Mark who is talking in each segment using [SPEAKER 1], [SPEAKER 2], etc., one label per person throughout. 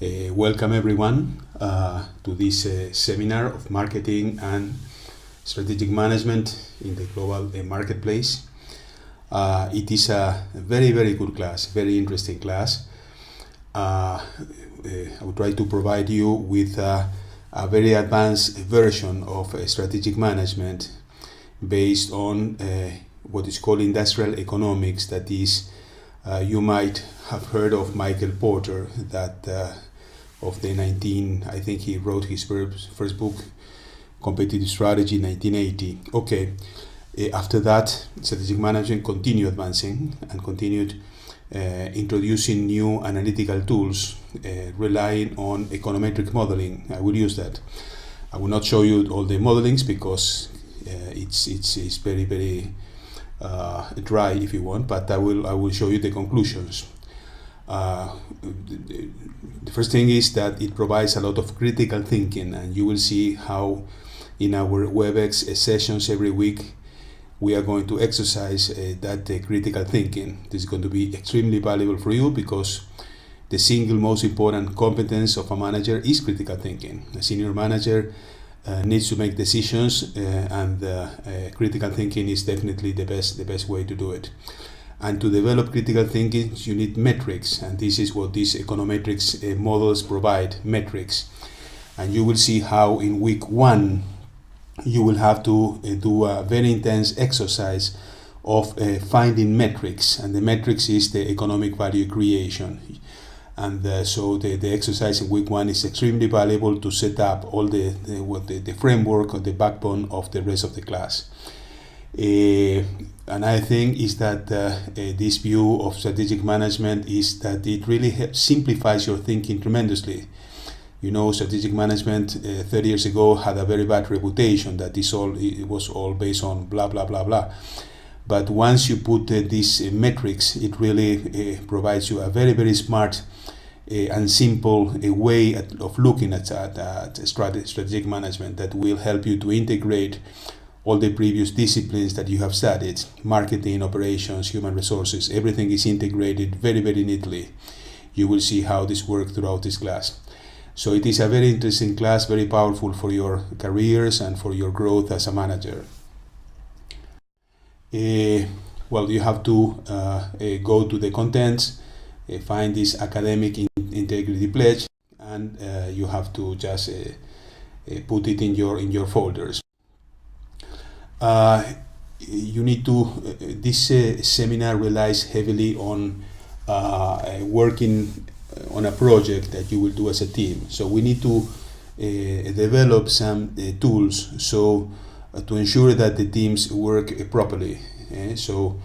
[SPEAKER 1] Welcome everyone to this seminar of marketing and strategic management in the global marketplace. It is a very good class, very interesting class. I will try to provide you with a very advanced version of strategic management based on what is called industrial economics. That is, you might have heard of Michael Porter, that of the I think he wrote his first book, Competitive Strategy, 1980. Okay, after that, strategic management continued advancing and continued introducing new analytical tools, relying on econometric modeling. I will use that. I will not show you all the modelings because it's very dry if you want, but I will show you the conclusions. The first thing is that it provides a lot of critical thinking, and you will see how in our Webex sessions every week we are going to exercise that critical thinking. This is going to be extremely valuable for you because the single most important competence of a manager is critical thinking. A senior manager needs to make decisions, and critical thinking is definitely the best way to do it. And to develop critical thinking, you need metrics, and this is what these econometrics models provide, metrics. And you will see how in week 1 you will have to do a very intense exercise of finding metrics, and the metrics is the economic value creation. And so the exercise in week 1 is extremely valuable to set up all the framework or the backbone of the rest of the class. Another thing is that this view of strategic management is that it really simplifies your thinking tremendously. You know, strategic management 30 years ago had a very bad reputation, that it was all based on blah blah blah blah. But once you put these metrics, it really provides you a very smart and simple way of looking at strategic management that will help you to integrate all the previous disciplines that you have studied: marketing, operations, human resources. Everything is integrated very neatly. You will see how this works throughout this class. So it is a very interesting class, very powerful for your careers and for your growth as a manager. Well, you have to go to the contents, find this academic integrity pledge, and you have to just put it in your folders. You need to. This seminar relies heavily on working on a project that you will do as a team. So we need to develop some tools so to ensure that the teams work properly. So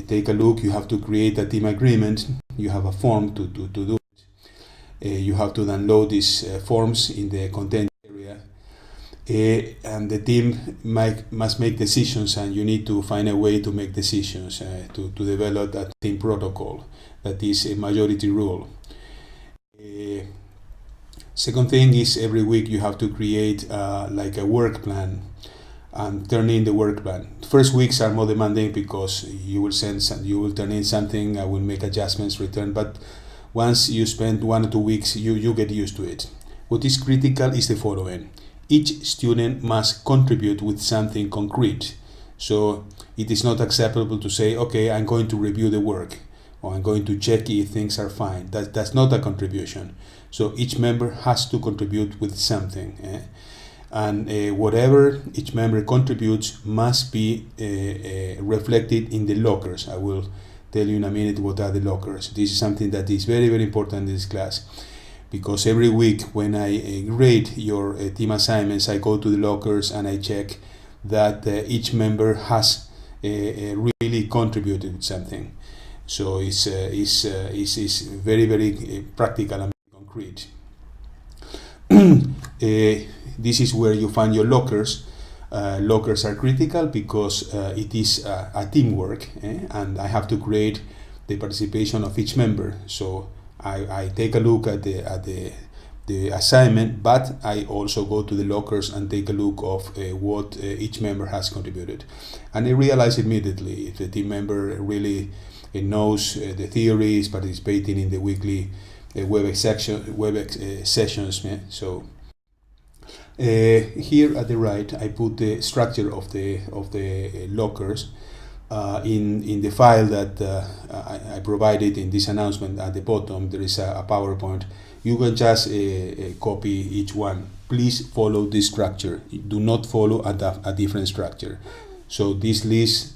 [SPEAKER 1] take a look. You have to create a team agreement. You have a form to do it. You have to download these forms in the content area. And the team must make decisions, and you need to find a way to make decisions to develop that team protocol. That is a majority rule. Second thing is, every week you have to create like a work plan and turn in the work plan. First weeks are more demanding because you will turn in something, I will make adjustments, return. But once you spend 1 or 2 weeks, you get used to it. What is critical is the following: each student must contribute with something concrete. So it is not acceptable to say, okay, I'm going to review the work, or I'm going to check if things are fine. That's not a contribution. So each member has to contribute with something. And whatever each member contributes must be reflected in the lockers. I will tell you in a minute what are the lockers. This is something that is very important in this class, because every week when I grade your team assignments, I go to the lockers and I check that each member has really contributed something. So it's very practical and concrete. This is where you find your lockers. Lockers are critical because it is a teamwork, and I have to create the participation of each member. So I take a look at the assignment, but I also go to the lockers and take a look of what each member has contributed. And I realize immediately if the team member really knows the theory, is participating in the weekly Webex sessions. Yeah? So here at the right, I put the structure of the lockers in the file that I provided in this announcement. At the bottom, there is a PowerPoint. You can just copy each one. Please follow this structure. Do not follow a different structure. So this list.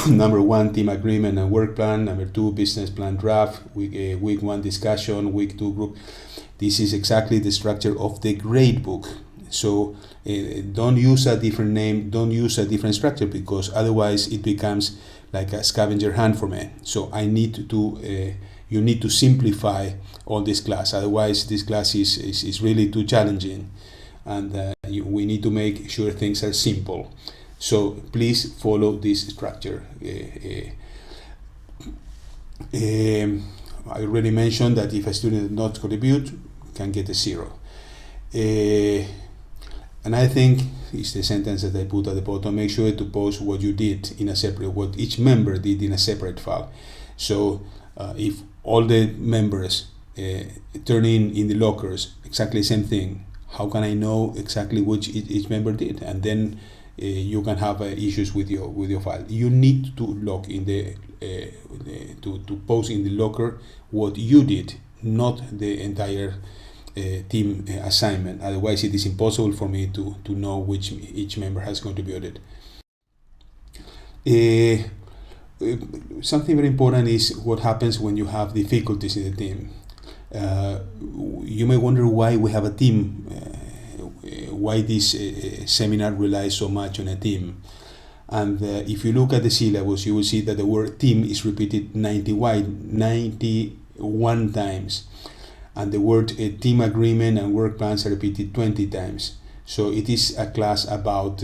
[SPEAKER 1] Number 1, team agreement and work plan. Number 2, business plan draft. Week 1 discussion. Week 2 group. This is exactly the structure of the grade book. So don't use a different name. Don't use a different structure, because otherwise it becomes like a scavenger hunt for me. So I need to. You need to simplify all this class. Otherwise, this class is really too challenging, and we need to make sure things are simple. So please follow this structure. I already mentioned that if a student does not contribute, can get a 0. And I think it's the sentence that I put at the bottom. Make sure to post what you did in a separate, what each member did in a separate file. So if all the members turn in the lockers exactly the same thing, how can I know exactly which each member did? And then you can have issues with your file. You need to log in to post in the locker what you did, not the entire team assignment. Otherwise, it is impossible for me to know which each member has contributed. Something very important is what happens when you have difficulties in the team. You may wonder why we have a team. Why this seminar relies so much on a team. And if you look at the syllabus, you will see that the word team is repeated 91 times. And the word team agreement and work plans are repeated 20 times. So it is a class about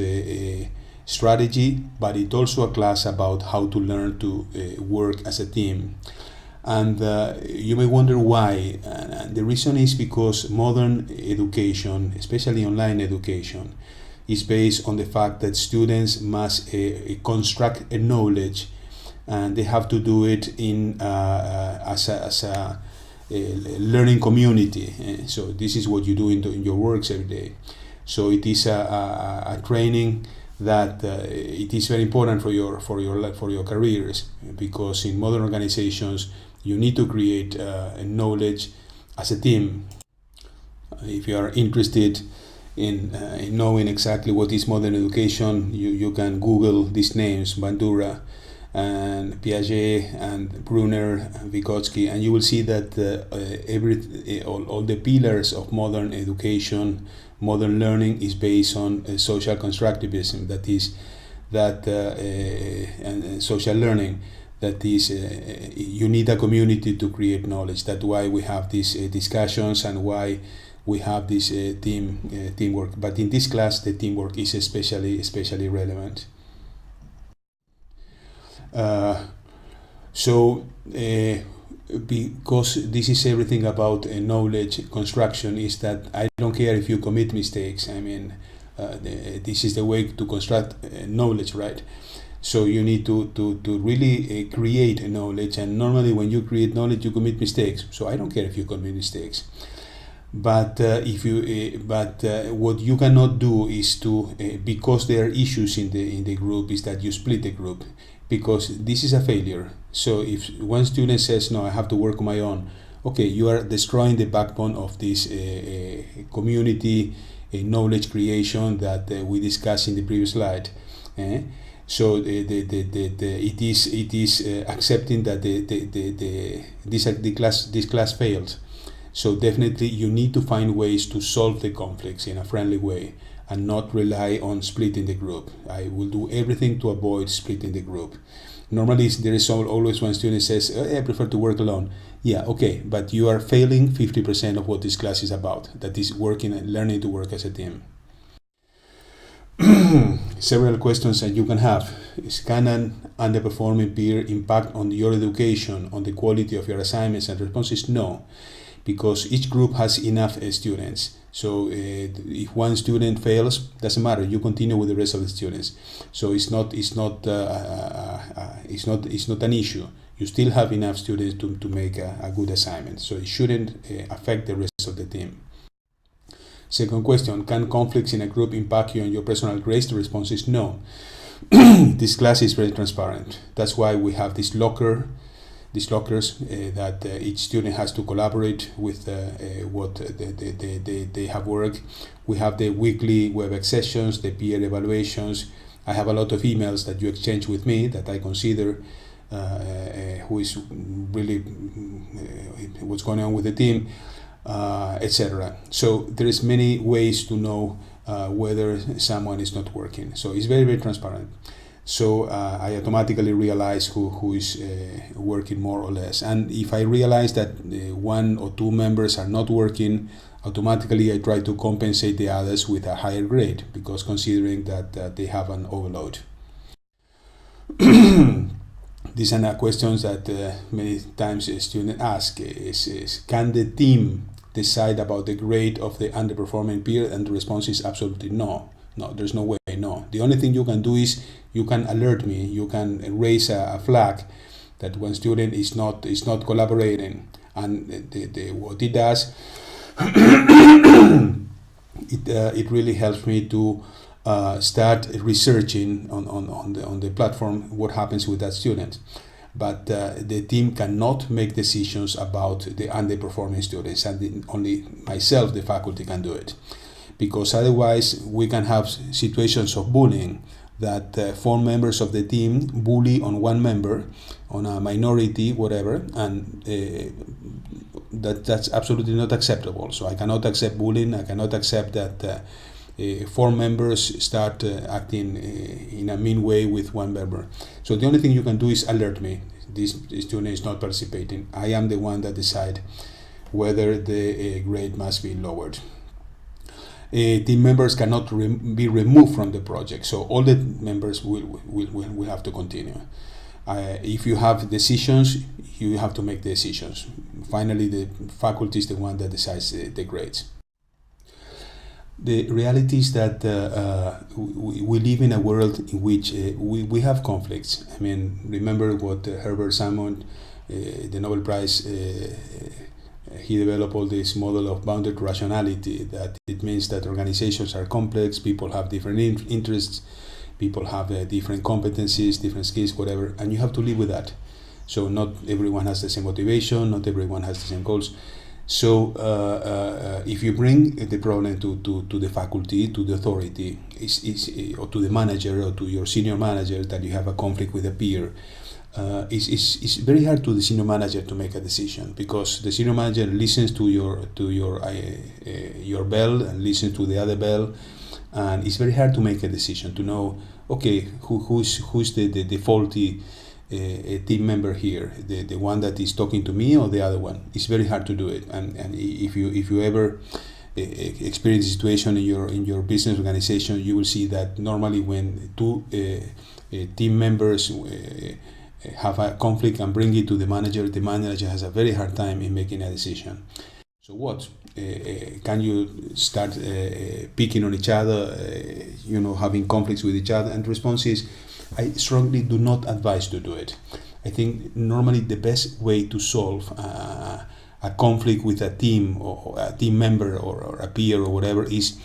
[SPEAKER 1] strategy, but it's also a class about how to learn to work as a team. And you may wonder why. And the reason is because modern education, especially online education, is based on the fact that students must construct a knowledge, and they have to do it in as a learning community. So this is what you do in your works every day. So it is a training that it is very important for your careers, because in modern organizations you need to create knowledge as a team. If you are interested in knowing exactly what is modern education, you can Google these names: Bandura and Piaget and Brunner and Vygotsky, and you will see that all the pillars of modern education, modern learning, is based on social constructivism. And social learning. That is, you need a community to create knowledge. That's why we have these discussions and why we have this teamwork. But in this class, the teamwork is especially relevant. Because this is everything about knowledge construction, is that I don't care if you commit mistakes. I mean, this is the way to construct knowledge, right? So you need to really create knowledge, and normally when you create knowledge, you commit mistakes. So I don't care if you commit mistakes. But what you cannot do is to, because there are issues in the group, is that you split the group, because this is a failure. So if one student says, no, I have to work on my own, okay, you are destroying the backbone of this community knowledge creation that we discussed in the previous slide. So it is accepting that this class failed. So definitely you need to find ways to solve the conflicts in a friendly way, and not rely on splitting the group. I will do everything to avoid splitting the group. Normally there is always one student says, I prefer to work alone. Yeah, okay, but you are failing 50% of what this class is about. That is working and learning to work as a team. Several questions that you can have. Is can an underperforming peer impact on your education, on the quality of your assignments? And response is no, because each group has enough students. So if one student fails, doesn't matter. You continue with the rest of the students. So it's not an issue. you still have enough students to make a good assignment. So it shouldn't affect the rest of the team. Second question, can conflicts in a group impact you on your personal grades? The response is no. This class is very transparent. That's why we have these lockers that each student has to collaborate with what they have worked. We have the weekly Webex sessions, the peer evaluations. I have a lot of emails that you exchange with me that I consider who is really what's going on with the team, etc. So there is many ways to know whether someone is not working. So it's very, very transparent. So I automatically realize who is working more or less. And if I realize that one or two members are not working, automatically I try to compensate the others with a higher grade, because considering that they have an overload. These are questions that many times students ask is can the team decide about the grade of the underperforming peer? And the response is absolutely no. No, there's no way, no. The only thing you can do is you can alert me, you can raise a flag that one student is not collaborating, and what it does, it really helps me to start researching on the platform what happens with that student. But the team cannot make decisions about the underperforming students, and only myself, the faculty, can do it. Because otherwise we can have situations of bullying, that 4 members of the team bully on one member, on a minority, whatever, and that's absolutely not acceptable. So I cannot accept bullying. I cannot accept that 4 members start acting in a mean way with one member. So the only thing you can do is alert me. This student is not participating. I am the one that decide whether the grade must be lowered. Team members cannot be removed from the project, so all the members will have to continue. If you have decisions, you have to make decisions. Finally, the faculty is the one that decides the grades. The reality is that we live in a world in which we have conflicts. I mean, remember what Herbert Simon, the Nobel Prize, he developed all this model of bounded rationality, that it means that organizations are complex, people have different interests, people have different competencies, different skills, whatever, and you have to live with that. So not everyone has the same motivation, not everyone has the same goals. So if you bring the problem to the faculty, to the authority, or to the manager, or to your senior manager, that you have a conflict with a peer, it's very hard to the senior manager to make a decision, because the senior manager listens to your bell and listens to the other bell, and it's very hard to make a decision to know, okay, who's the faulty team member here, the one that is talking to me or the other one. It's very hard to do it, and if you ever experience a situation in your business organization, you will see that normally when 2 team members have a conflict and bring it to the manager has a very hard time in making a decision. So what? Can you start picking on each other, having conflicts with each other? And the response is, I strongly do not advise to do it. I think normally the best way to solve a conflict with a team, or a team member, or a peer, or whatever, is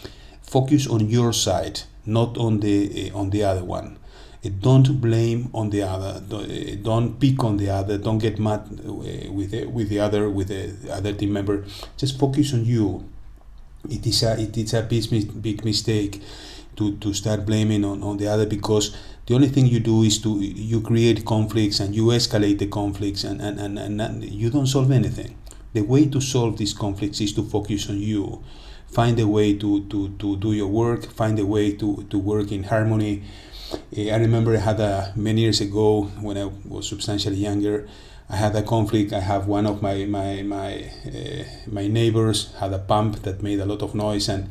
[SPEAKER 1] focus on your side, not on the other one. Don't blame on the other. Don't pick on the other. Don't get mad with the other team member. Just focus on you. It is a big mistake to start blaming on the other, because the only thing you do is you create conflicts and you escalate the conflicts, and you don't solve anything. The way to solve these conflicts is to focus on you. Find a way to do your work. Find a way to work in harmony. I remember I had many years ago, when I was substantially younger, I had a conflict. I have one of my neighbors had a pump that made a lot of noise, and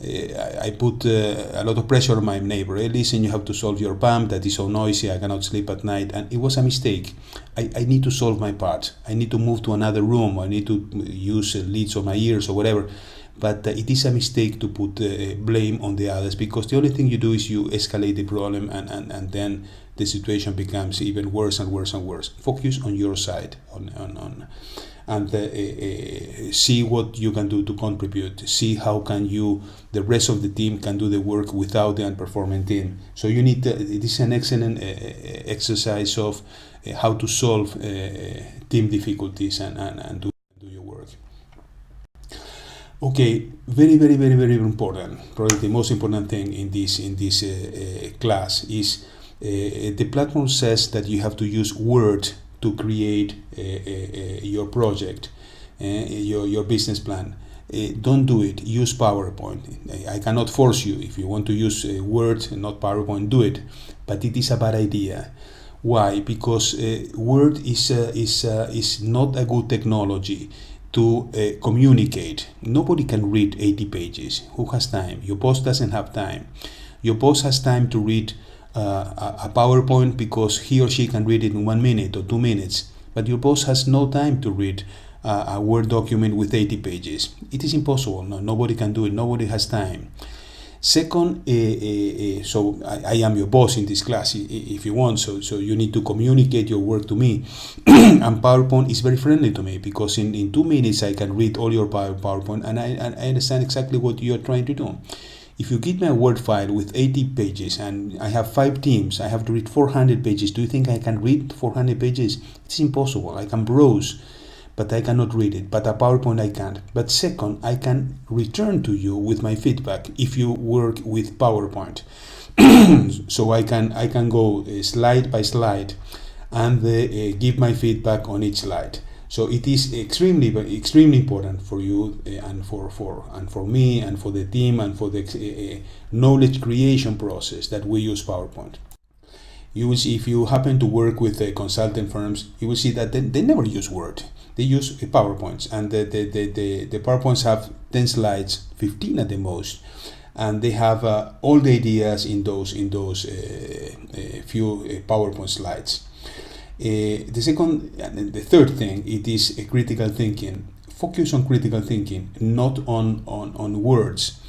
[SPEAKER 1] I put a lot of pressure on my neighbor. Hey, listen, you have to solve your pump that is so noisy, I cannot sleep at night. And it was a mistake. I need to solve my part. I need to move to another room. I need to use leads on my ears or whatever. But it is a mistake to put blame on the others, because the only thing you do is you escalate the problem, and then the situation becomes even worse and worse and worse. Focus on your side, and see what you can do to contribute. See how can the rest of the team can do the work without the unperforming team. So you need it is an excellent exercise of how to solve team difficulties and do your work. Okay, very, very, very, very important. Probably the most important thing in this class is the platform says that you have to use Word to create your project, your business plan. Don't do it. Use PowerPoint. I cannot force you. If you want to use Word and not PowerPoint, do it. But it is a bad idea. Why? Because Word is not a good technology to communicate. Nobody can read 80 pages. Who has time? Your boss doesn't have time. Your boss has time to read a PowerPoint because he or she can read it in 1 minute or 2 minutes. But your boss has no time to read a Word document with 80 pages. It is impossible. No, nobody can do it. Nobody has time. Second, so I am your boss in this class if you want, so you need to communicate your work to me. And PowerPoint is very friendly to me because in 2 minutes I can read all your PowerPoint and I understand exactly what you are trying to do. If you give me a Word file with 80 pages and I have 5 teams, I have to read 400 pages. Do you think I can read 400 pages? It's impossible. I can browse, but I cannot read it. But a PowerPoint I can't. But second, I can return to you with my feedback if you work with PowerPoint. So I can go slide by slide and give my feedback on each slide. So it is extremely important for you and for me and for the team and for the knowledge creation process that we use PowerPoint. You will see, if you happen to work with consultant firms, you will see that they never use Word. They use PowerPoints, and the PowerPoints have 10 slides, 15 at the most, and they have all the ideas in those few PowerPoint slides. The second and the third thing, it is critical thinking. Focus on critical thinking, not on words.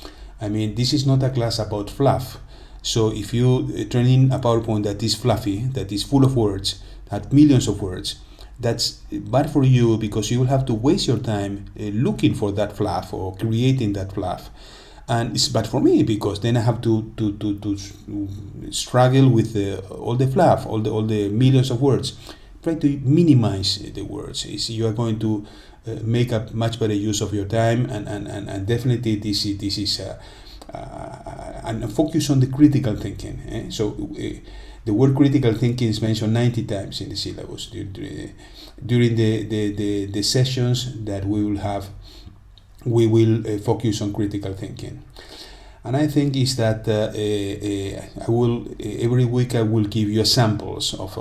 [SPEAKER 1] I mean, this is not a class about fluff. So if you turn in a PowerPoint that is fluffy, that is full of words, that millions of words, that's bad for you because you will have to waste your time looking for that fluff or creating that fluff. And it's bad for me because then I have to struggle with all the fluff, all the millions of words. Try to minimize the words. You are going to make a much better use of your time, and definitely this is and focus on the critical thinking. So the word critical thinking is mentioned 90 times in the syllabus during the sessions that we will have. We will focus on critical thinking, and I think is that I will every week I will give you samples of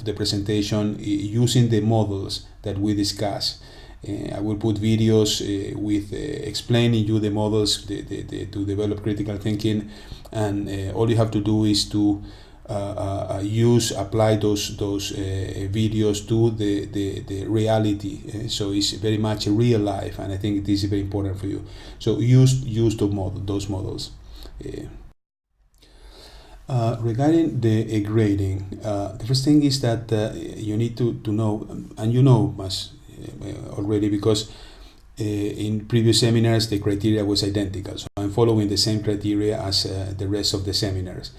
[SPEAKER 1] the presentation using the models that we discuss. I will put videos with explaining you the models to develop critical thinking, and all you have to do is to apply those videos to the reality. So it's very much real life, and I think this is very important for you. So use those models. Regarding the grading, the first thing is that you need to know, and you know much already, because in previous seminars the criteria was identical. So I'm following the same criteria as the rest of the seminars.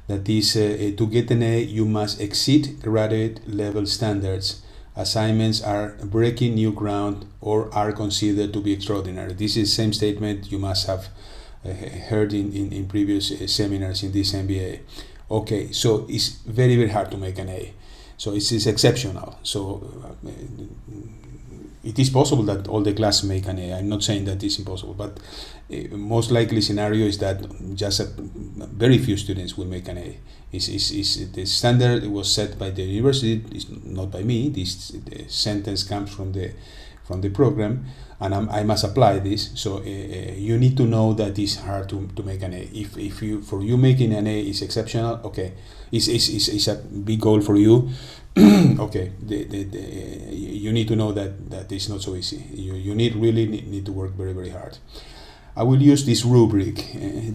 [SPEAKER 1] That is, to get an A, you must exceed graduate level standards. Assignments are breaking new ground or are considered to be extraordinary. This is the same statement you must have heard in previous seminars in this MBA. Okay, so it's very, very hard to make an A. So it's exceptional. So it is possible that all the class make an A. I'm not saying that it's impossible, but most likely scenario is that just very few students will make an A. The standard was set by the university, it's not by me. This sentence comes from the program, and I must apply this. So you need to know that it's hard to make an A. If you making an A is exceptional, okay, it's a big goal for you. Okay, you need to know that it's not so easy. You really need to work very, very hard. I will use this rubric.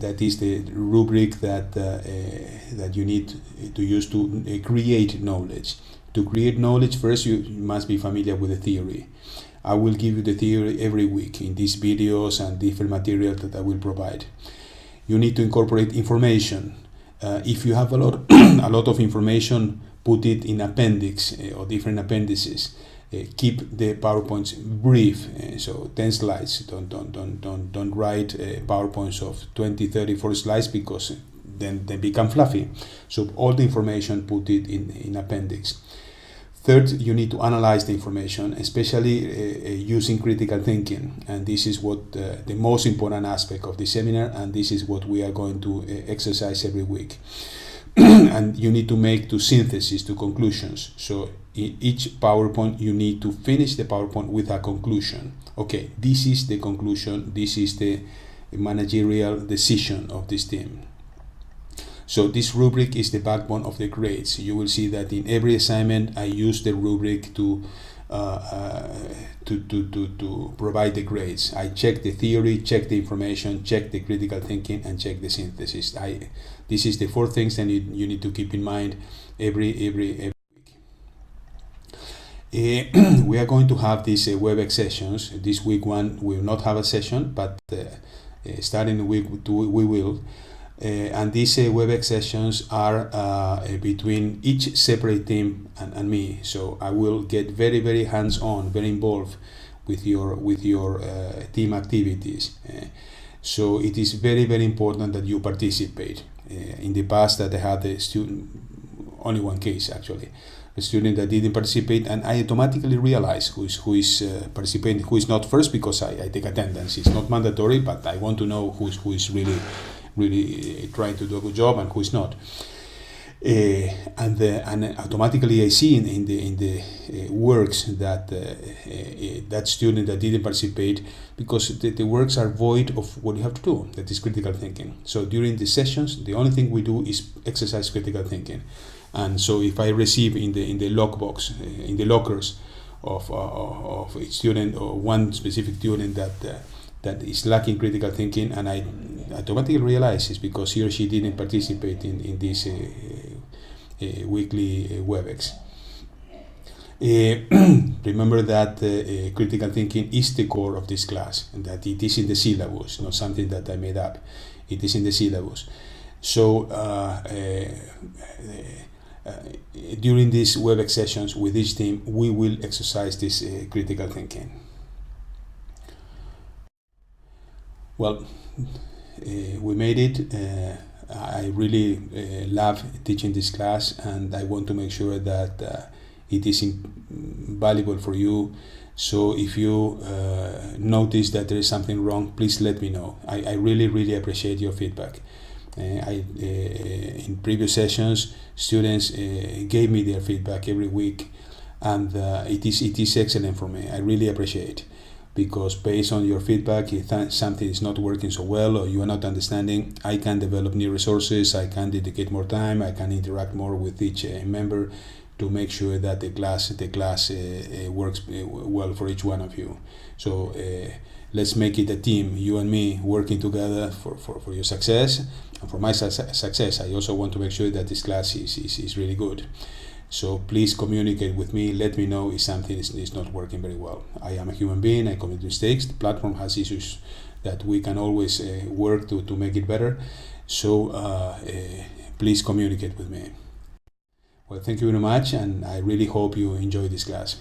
[SPEAKER 1] That is the rubric that you need to use to create knowledge. To create knowledge, first you must be familiar with the theory. I will give you the theory every week in these videos and different material that I will provide. You need to incorporate information. If you have a lot of information, put it in appendix or different appendices. Keep the PowerPoints brief, so 10 slides. Don't write PowerPoints of 20, 30, 40 slides, because then they become fluffy. So all the information, put it in appendix. Third, you need to analyze the information, especially using critical thinking. And this is what the most important aspect of the seminar, and this is what we are going to exercise every week. And you need to make to synthesis, to conclusions. So in each PowerPoint, you need to finish the PowerPoint with a conclusion. Okay, this is the conclusion. This is the managerial decision of this team. So this rubric is the backbone of the grades. You will see that in every assignment I use the rubric to provide the grades. I check the theory, check the information, check the critical thinking, and check the synthesis. This is the 4 things that you need to keep in mind every week. We are going to have these Webex sessions. This week one will not have a session, but starting week 2 we will. And these Webex sessions are between each separate team and me. So I will get very, very hands-on, very involved with your team activities. So it is very, very important that you participate. In the past, that I had a student, only one case actually, a student that didn't participate, and I automatically realize who is participating, who is not, first because I take attendance. It's not mandatory, but I want to know who is really trying to do a good job and who is not. And automatically I see in the works that that student that didn't participate, because the works are void of what you have to do, that is critical thinking. So during the sessions, the only thing we do is exercise critical thinking. And so if I receive in the lockbox, in the lockers of a student or one specific student that is lacking critical thinking, and I automatically realize it's because he or she didn't participate in this weekly Webex. Remember that critical thinking is the core of this class, and that it is in the syllabus, not something that I made up. It is in the syllabus. So during these Webex sessions with each team, we will exercise this critical thinking. Well, we made it. I really love teaching this class, and I want to make sure that it is valuable for you. So if you notice that there is something wrong, please let me know. I really, really appreciate your feedback. In previous sessions, students gave me their feedback every week, and it is excellent for me. I really appreciate it, because based on your feedback, if something is not working so well or you are not understanding, I can develop new resources, I can dedicate more time, I can interact more with each member to make sure that the class works well for each one of you. So let's make it a team, you and me working together for your success, and for my success. I also want to make sure that this class is really good. So please communicate with me, let me know if something is not working very well. I am a human being, I commit mistakes, the platform has issues that we can always work to make it better. So please communicate with me. Well, thank you very much, and I really hope you enjoy this class.